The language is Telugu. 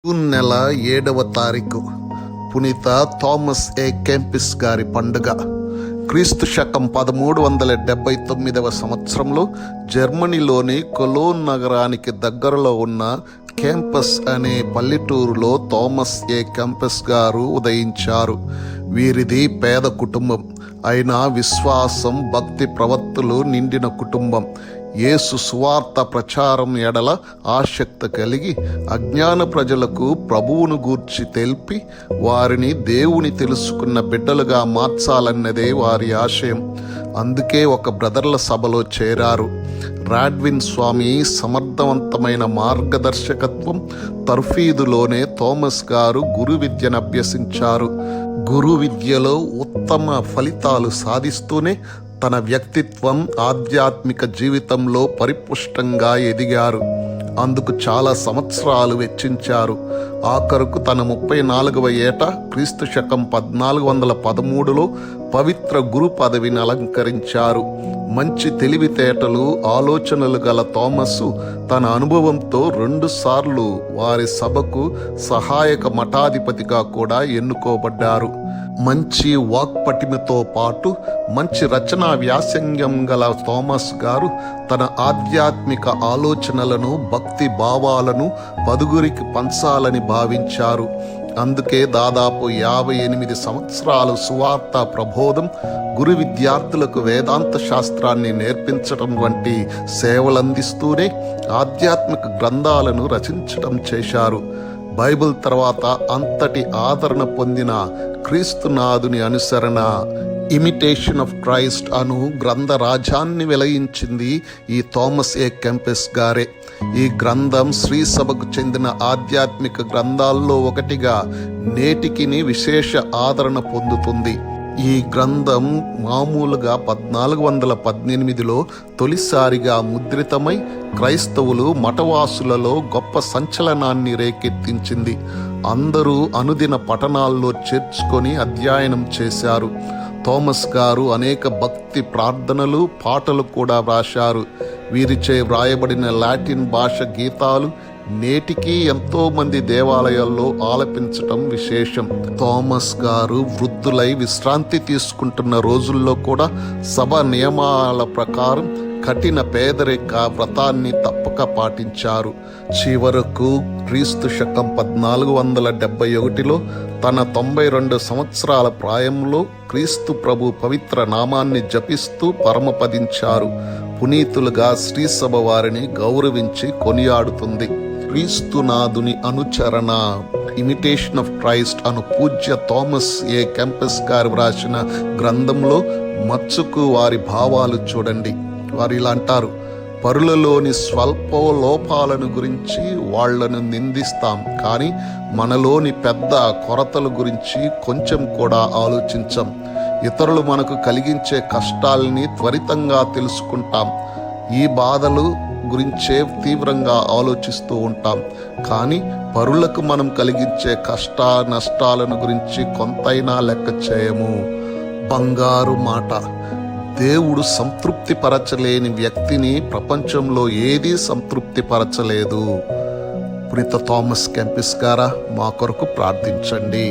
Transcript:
జూన్ నెల 7వ తారీఖు పునీత థామస్ ఏ కెంపిస్ గారి పండుగ. క్రీస్తు శకం 1379వ సంవత్సరంలో జర్మనీలోని కొలోన్ నగరానికి దగ్గరలో ఉన్న కెంపస్ అనే పల్లెటూరులో థామస్ ఏ కెంపస్ గారు ఉదయించారు. వీరిది పేద కుటుంబం అయినా విశ్వాసం, భక్తి ప్రవత్తులు నిండిన కుటుంబం. యేసు సువార్త ప్రచారం ఎడల ఆసక్తి కలిగి అజ్ఞాన ప్రజలకు ప్రభువును గూర్చి తెలిపి వారిని దేవుని తెలుసుకున్న బిడ్డలుగా మార్చాలన్నదే వారి ఆశయం. అందుకే ఒక బ్రదర్ల సభలో చేరారు. రాడ్విన్ స్వామి సమర్థవంతమైన మార్గదర్శకత్వం తర్ఫీదులోనే థామస్ గారు గురు విద్యను అభ్యసించారు. గురు విద్యలో ఉత్తమ ఫలితాలు సాధిస్తూనే తన వ్యక్తిత్వం, ఆధ్యాత్మిక జీవితంలో పరిపుష్టంగా ఎదిగారు. అందుకు చాలా సంవత్సరాలు వెచ్చించారు. ఆఖరుకు తన 34వ ఏట క్రీస్తు శకం 1413లో పవిత్ర గురు పదవిని అలంకరించారు. మంచి తెలివితేటలు, ఆలోచనలు గల థామస్ తన అనుభవంతో 2 సార్లు వారి సభకు సహాయక మఠాధిపతిగా కూడా ఎన్నుకోబడ్డారు. మంచి వాక్పటిమతో పాటు మంచి రచనా వ్యాసంగం గల థామస్ గారు తన ఆధ్యాత్మిక ఆలోచనలను, భక్తి భావాలను పదుగురికి పంచాలని భావించారు. అందుకే దాదాపు 58 సంవత్సరాలు సువార్త ప్రబోధం, గురు విద్యార్థులకు వేదాంత శాస్త్రాన్ని నేర్పించడం వంటి సేవలందిస్తూనే ఆధ్యాత్మిక గ్రంథాలను రచించడం చేశారు. బైబిల్ తర్వాత అంతటి ఆదరణ పొందిన క్రీస్తునాథుని అనుసరణ, ఇమిటేషన్ ఆఫ్ క్రైస్ట్ అను గ్రంథ రాజాన్ని వెలయించింది ఈ థామస్ ఏ కెంపస్ గారే. ఈ గ్రంథం శ్రీ సభకు చెందిన ఆధ్యాత్మిక గ్రంథాల్లో ఒకటిగా నేటికి విశేష ఆదరణ పొందుతుంది. ఈ గ్రంథం మామూలుగా 1418లో తొలిసారిగా ముద్రితమై క్రైస్తవులు మఠవాసులలో గొప్ప సంచలనాన్ని రేకెత్తించింది. అందరూ అనుదిన పఠనాల్లో చేర్చుకొని అధ్యయనం చేశారు. థామస్ గారు అనేక భక్తి ప్రార్థనలు, పాటలు కూడా వ్రాశారు. వీరిచే వ్రాయబడిన లాటిన్ భాష గీతాలు నేటికి ఎంతో మంది దేవాలయాల్లో ఆలపించటం విశేషం. థామస్ గారు వృద్ధులై విశ్రాంతి తీసుకుంటున్న రోజుల్లో కూడా సభ నియమాల ప్రకారం కఠిన పేదరిక వ్రతాన్ని తప్పక పాటించారు. చివరకు క్రీస్తు శకం 1471లో తన 92 సంవత్సరాల ప్రాయంలో క్రీస్తు ప్రభు పవిత్ర నామాన్ని జపిస్తూ పరమపదించారు. పునీతులుగా శ్రీసభ వారిని గౌరవించి కొనియాడుతుంది. క్రీస్తునాథుని అనుచరణ, ఇమిటేషన్ ఆఫ్ క్రైస్ట్ అను పూజ్య థామస్ ఏ కెంపస్ గారు వ్రాసిన గ్రంథంలో మచ్చుకు వారి భావాలు చూడండి. వారు ఇలా అంటారు: పరులలోని స్వల్ప లోపాలను గురించి వాళ్లను నిందిస్తాం, కానీ మనలోని పెద్ద కొరతల గురించి కొంచెం కూడా ఆలోచించం. ఇతరులు మనకు కలిగించే కష్టాలని త్వరితంగా తెలుసుకుంటాం. ఈ బాధలు గురించే తీవ్రంగా ఆలోచిస్తూ ఉంటాం, కానీ పరులకు మనం కలిగించే కష్ట నష్టాలను గురించి కొంతైనా లెక్క చేయము. బంగారు మాట. దేవుడు సంతృప్తి పరచలేని వ్యక్తిని ప్రపంచంలో ఏదీ సంతృప్తి పరచలేదు. పునీత థామస్ కెంపస్ గారా, మా కొరకు ప్రార్థించండి.